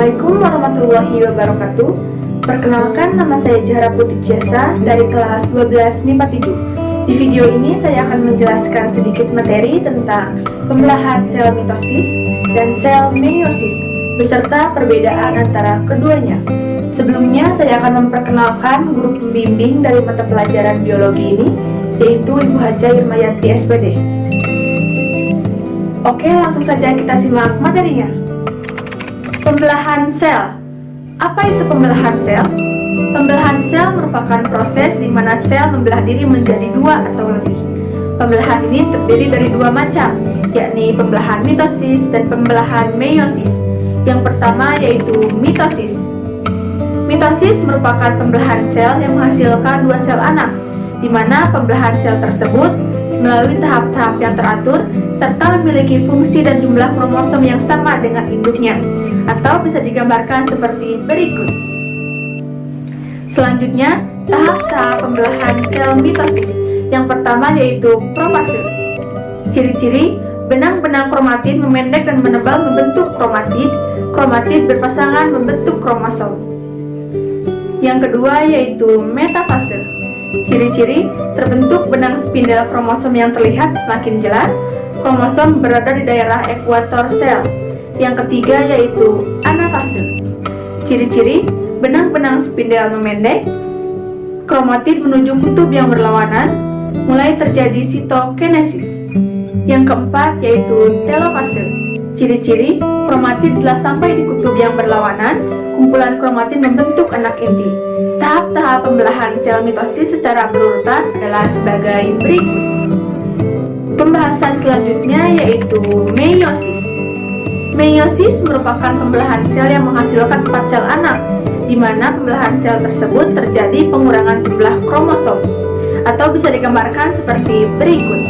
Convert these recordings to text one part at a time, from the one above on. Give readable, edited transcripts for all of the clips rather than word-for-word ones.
Assalamualaikum warahmatullahi wabarakatuh. Perkenalkan, nama saya Zahra Putri Jasa dari kelas 12 MIPA 7. Di video ini saya akan menjelaskan sedikit materi tentang pembelahan sel mitosis dan sel meiosis beserta perbedaan antara keduanya. Sebelumnya saya akan memperkenalkan guru pembimbing dari mata pelajaran biologi ini, yaitu Ibu Haja Irmayanti SPD. Oke, langsung saja kita simak materinya. Pembelahan sel. Apa itu pembelahan sel? Pembelahan sel merupakan proses di mana sel membelah diri menjadi dua atau lebih. Pembelahan ini terdiri dari dua macam, yakni pembelahan mitosis dan pembelahan meiosis. Yang pertama yaitu mitosis. Mitosis merupakan pembelahan sel yang menghasilkan dua sel anak, di mana pembelahan sel tersebut melalui tahap-tahap yang teratur serta memiliki fungsi dan jumlah kromosom yang sama dengan induknya, atau bisa digambarkan seperti berikut. Selanjutnya, tahap-tahap pembelahan sel mitosis. Yang pertama yaitu profase. Ciri-ciri: benang-benang kromatid memendek dan menebal membentuk kromatid. Kromatid berpasangan membentuk kromosom. Yang kedua yaitu metafase. Ciri-ciri: terbentuk benang spindel kromosom yang terlihat semakin jelas. Kromosom berada di daerah ekuator sel. Yang ketiga yaitu anafase. Ciri-ciri: benang-benang spindel memendek. Kromatid menuju kutub yang berlawanan. Mulai terjadi sitokinesis. Yang keempat yaitu telofase. Ciri-ciri: kromatid telah sampai di kutub yang berlawanan. Kumpulan kromatid membentuk anak inti. Tahap-tahap pembelahan sel mitosis secara berurutan adalah sebagai berikut. Pembahasan selanjutnya yaitu meiosis. Meiosis merupakan pembelahan sel yang menghasilkan 4 sel anak, di mana pembelahan sel tersebut terjadi pengurangan jumlah kromosom, atau bisa digambarkan seperti berikut.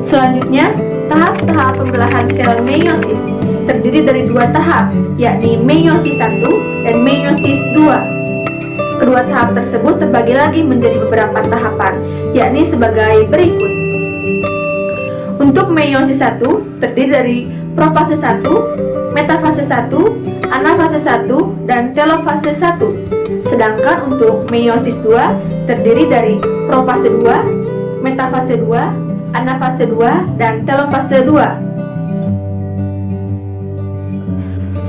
Selanjutnya, tahap-tahap pembelahan sel meiosis terdiri dari dua tahap, yakni meiosis 1 dan meiosis 2. Kedua tahap tersebut terbagi lagi menjadi beberapa tahapan, yakni sebagai berikut. Untuk meiosis 1 terdiri dari profase 1, metafase 1, anafase 1, dan telofase 1. Sedangkan untuk meiosis 2 terdiri dari profase 2, metafase 2, anafase 2, dan telofase 2.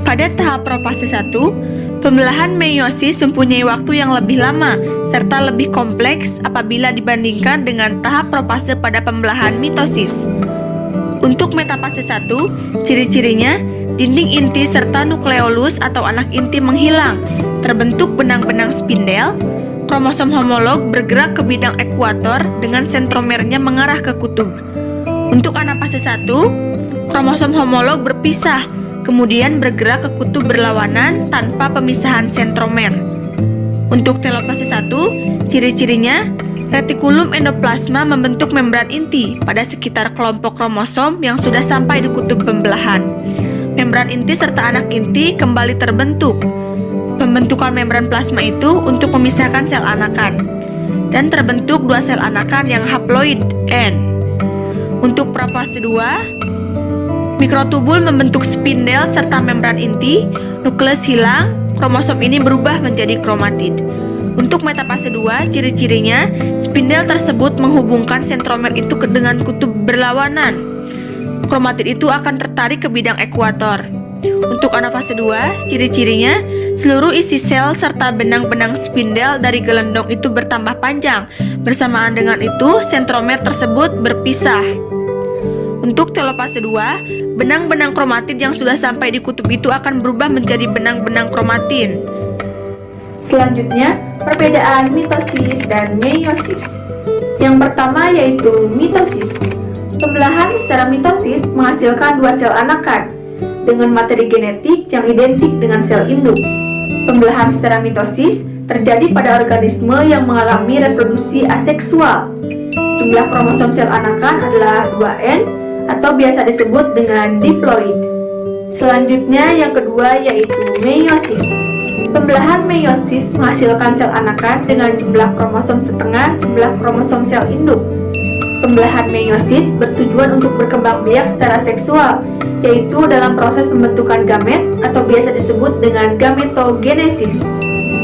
Pada tahap profase 1, pembelahan meiosis mempunyai waktu yang lebih lama serta lebih kompleks apabila dibandingkan dengan tahap profase pada pembelahan mitosis. Untuk metafase 1, ciri-cirinya dinding inti serta nukleolus atau anak inti menghilang, terbentuk benang-benang spindel, kromosom homolog bergerak ke bidang ekuator dengan sentromernya mengarah ke kutub. Untuk anafase 1, kromosom homolog berpisah, kemudian bergerak ke kutub berlawanan tanpa pemisahan sentromer. Untuk telofase 1, ciri-cirinya retikulum endoplasma membentuk membran inti pada sekitar kelompok kromosom yang sudah sampai di kutub pembelahan. Membran inti serta anak inti kembali terbentuk. Pembentukan membran plasma itu untuk memisahkan sel anakan, dan terbentuk dua sel anakan yang haploid N. Untuk profase 2, mikrotubul membentuk spindel serta membran inti, nukleus hilang, kromosom ini berubah menjadi kromatid. Untuk metafase 2, ciri-cirinya spindel tersebut menghubungkan sentromer itu dengan kutub berlawanan. Kromatid itu akan tertarik ke bidang ekuator. Untuk anafase 2, ciri-cirinya seluruh isi sel serta benang-benang spindel dari gelendong itu bertambah panjang. Bersamaan dengan itu, sentromer tersebut berpisah. Untuk telofase 2, benang-benang kromatid yang sudah sampai di kutub itu akan berubah menjadi benang-benang kromatin. Selanjutnya, perbedaan mitosis dan meiosis. Yang pertama yaitu mitosis. Pembelahan secara mitosis menghasilkan dua sel anakan dengan materi genetik yang identik dengan sel induk. Pembelahan secara mitosis terjadi pada organisme yang mengalami reproduksi aseksual. Jumlah kromosom sel anakan adalah 2N atau biasa disebut dengan diploid. Selanjutnya yang kedua yaitu meiosis. Pembelahan meiosis menghasilkan sel anakan dengan jumlah kromosom setengah jumlah kromosom sel induk. Pembelahan meiosis bertujuan untuk berkembang biak secara seksual, yaitu dalam proses pembentukan gamet atau biasa disebut dengan gametogenesis.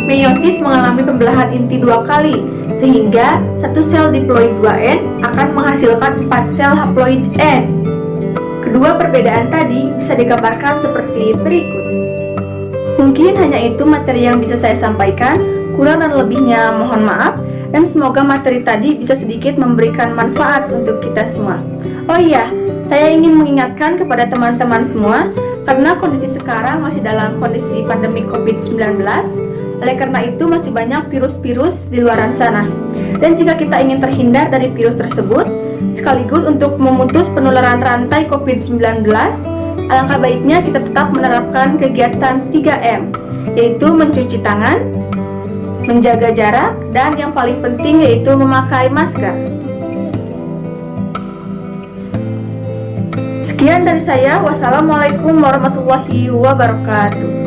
Meiosis mengalami pembelahan inti 2 kali, sehingga satu sel diploid 2N akan menghasilkan 4 sel haploid N. Kedua perbedaan tadi bisa digambarkan seperti berikut. Mungkin hanya itu materi yang bisa saya sampaikan, kurang dan lebihnya mohon maaf, dan semoga materi tadi bisa sedikit memberikan manfaat untuk kita semua. Oh iya, saya ingin mengingatkan kepada teman-teman semua, karena kondisi sekarang masih dalam kondisi pandemi COVID-19, oleh karena itu masih banyak virus-virus di luar sana. Dan jika kita ingin terhindar dari virus tersebut, sekaligus untuk memutus penularan rantai COVID-19, alangkah baiknya kita tetap menerapkan kegiatan 3M, yaitu mencuci tangan, menjaga jarak, dan yang paling penting yaitu memakai masker. Sekian dari saya. Wassalamualaikum warahmatullahi wabarakatuh.